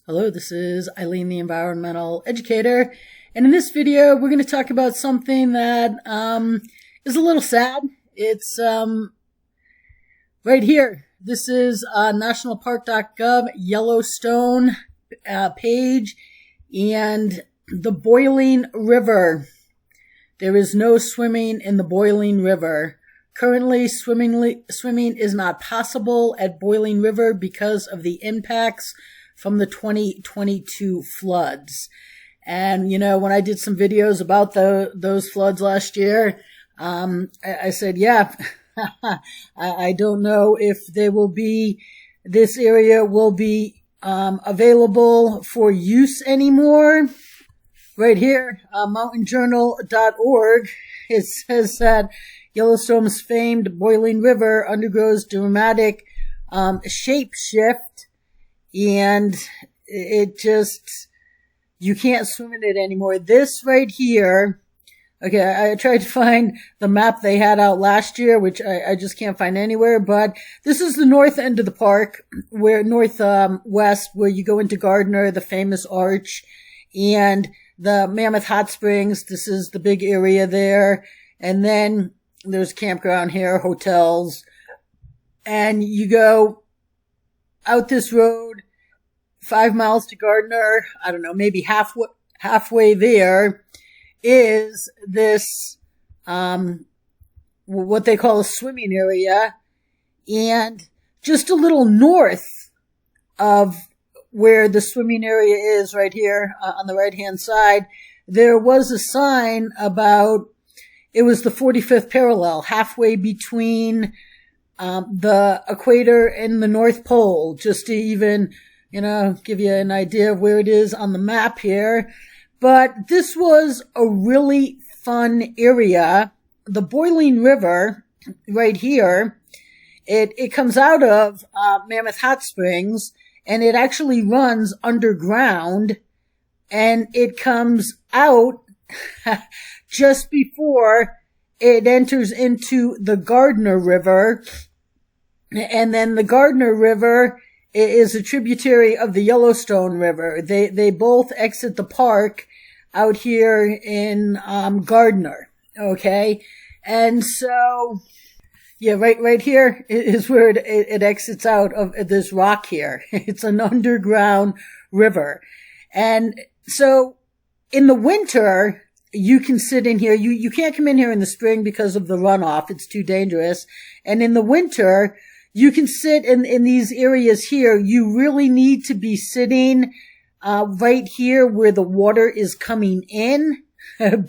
Hello, this is Eileen, the environmental educator, and in this video, we're going to talk about something that is a little sad. It's right here. This is nationalpark.gov Yellowstone page, and the boiling river. There is no swimming in the boiling river. Currently, swimming is not possible at Boiling River because of the impacts from the 2022 floods. And, when I did some videos about those floods last year, I said, yeah, I don't know if this area will be available for use anymore. Right here, mountainjournal.org, it says that Yellowstone's famed boiling river undergoes dramatic shape shift, and you can't swim in it anymore. This right here, okay, I tried to find the map they had out last year, which I just can't find anywhere, but this is the north end of the park, northwest, where you go into Gardiner, the famous arch, and the Mammoth Hot Springs. This is the big area there, and then there's a campground here, hotels, and you go out this road 5 miles to Gardiner. I don't know, maybe halfway there is this, what they call a swimming area. And just a little north of where the swimming area is, right here on the right-hand side, there was a sign about it was the 45th parallel, halfway between the equator and the North Pole, just to even, give you an idea of where it is on the map here. But this was a really fun area. The Boiling River, right here, it comes out of Mammoth Hot Springs, and it actually runs underground, and it comes out just before it enters into the Gardiner River. And then the Gardiner River is a tributary of the Yellowstone River. They both exit the park out here in Gardiner. Okay. And so, yeah, right here is where it exits out of this rock here. It's an underground river. And so in the winter, you can sit in here. You can't come in here in the spring because of the runoff. It's too dangerous. And in the winter, you can sit in these areas here. You really need to be sitting right here where the water is coming in,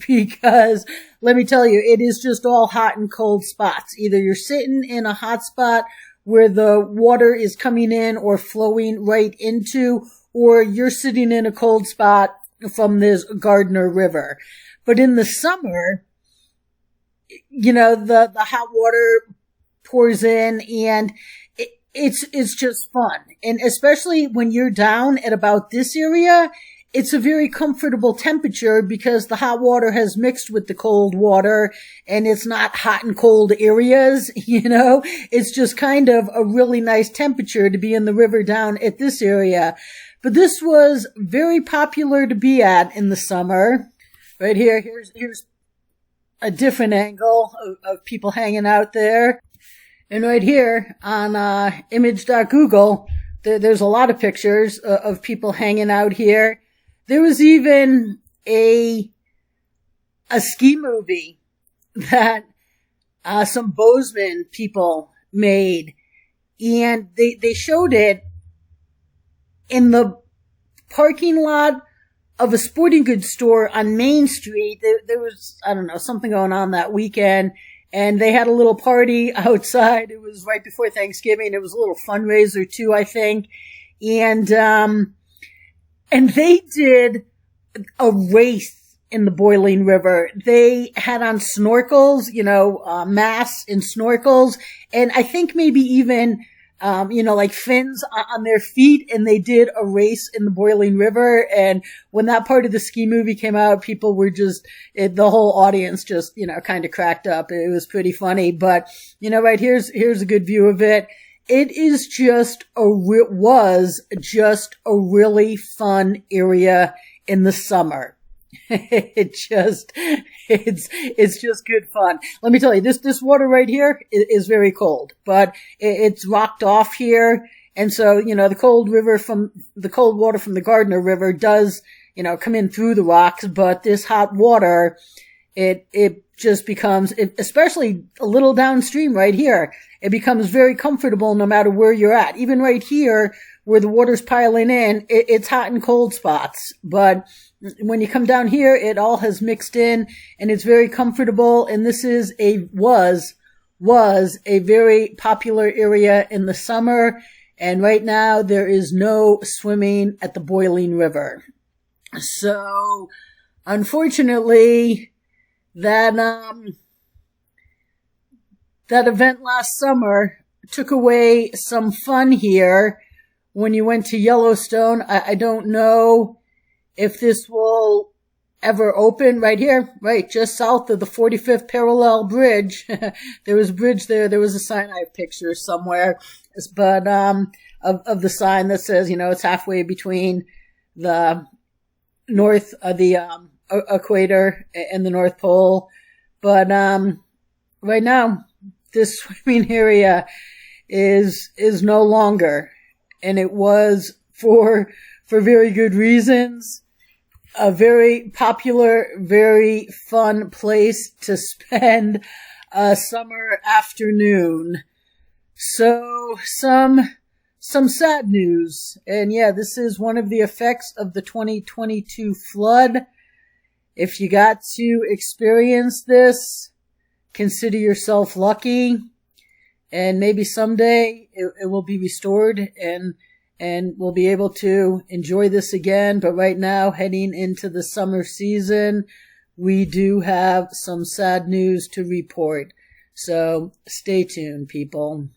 because let me tell you, it is just all hot and cold spots. Either you're sitting in a hot spot where the water is coming in or flowing right into, or you're sitting in a cold spot from this Gardiner River. But in the summer, the hot water pours in, and it's just fun. And especially when you're down at about this area, it's a very comfortable temperature because the hot water has mixed with the cold water, and it's not hot and cold areas, It's just kind of a really nice temperature to be in the river down at this area. But this was very popular to be at in the summer. Right here, here's a different angle of people hanging out there. And right here on image.google, there's a lot of pictures of people hanging out here. There was even a ski movie that some Bozeman people made, and they showed it in the parking lot of a sporting goods store on Main Street. There was, I don't know, something going on that weekend, and they had a little party outside. It was right before Thanksgiving. It was a little fundraiser too, I think. And they did a race in the Boiling River. They had on snorkels, masks and snorkels, and I think maybe even like fins on their feet, and they did a race in the Boiling River. And when that part of the ski movie came out, people were the whole audience just, kind of cracked up. It was pretty funny. But, right here's a good view of it. it is just was just a really fun area in the summer. It's just good fun. Let me tell you, this water right here is very cold, but it's rocked off here. And so, the cold water from the Gardiner River does, come in through the rocks, but this hot water, it just becomes, especially a little downstream right here, it becomes very comfortable no matter where you're at. Even right here, where the water's piling in, it's hot and cold spots. But when you come down here, it all has mixed in, and it's very comfortable. And this was a very popular area in the summer. And right now, there is no swimming at the boiling river. So, unfortunately, that event last summer took away some fun here when you went to Yellowstone. I don't know if this will ever open. Right here, right just south of the 45th parallel bridge. There was a bridge there. There was a sign I have pictures somewhere, but of the sign that says, it's halfway between the north of the equator and the North Pole. But right now, this swimming area is no longer, and it was for very good reasons. A very popular, very fun place to spend a summer afternoon. So some sad news. And yeah, this is one of the effects of the 2022 flood. If you got to experience this, consider yourself lucky. And maybe someday it will be restored and we'll be able to enjoy this again. But right now, heading into the summer season, we do have some sad news to report. So stay tuned, people.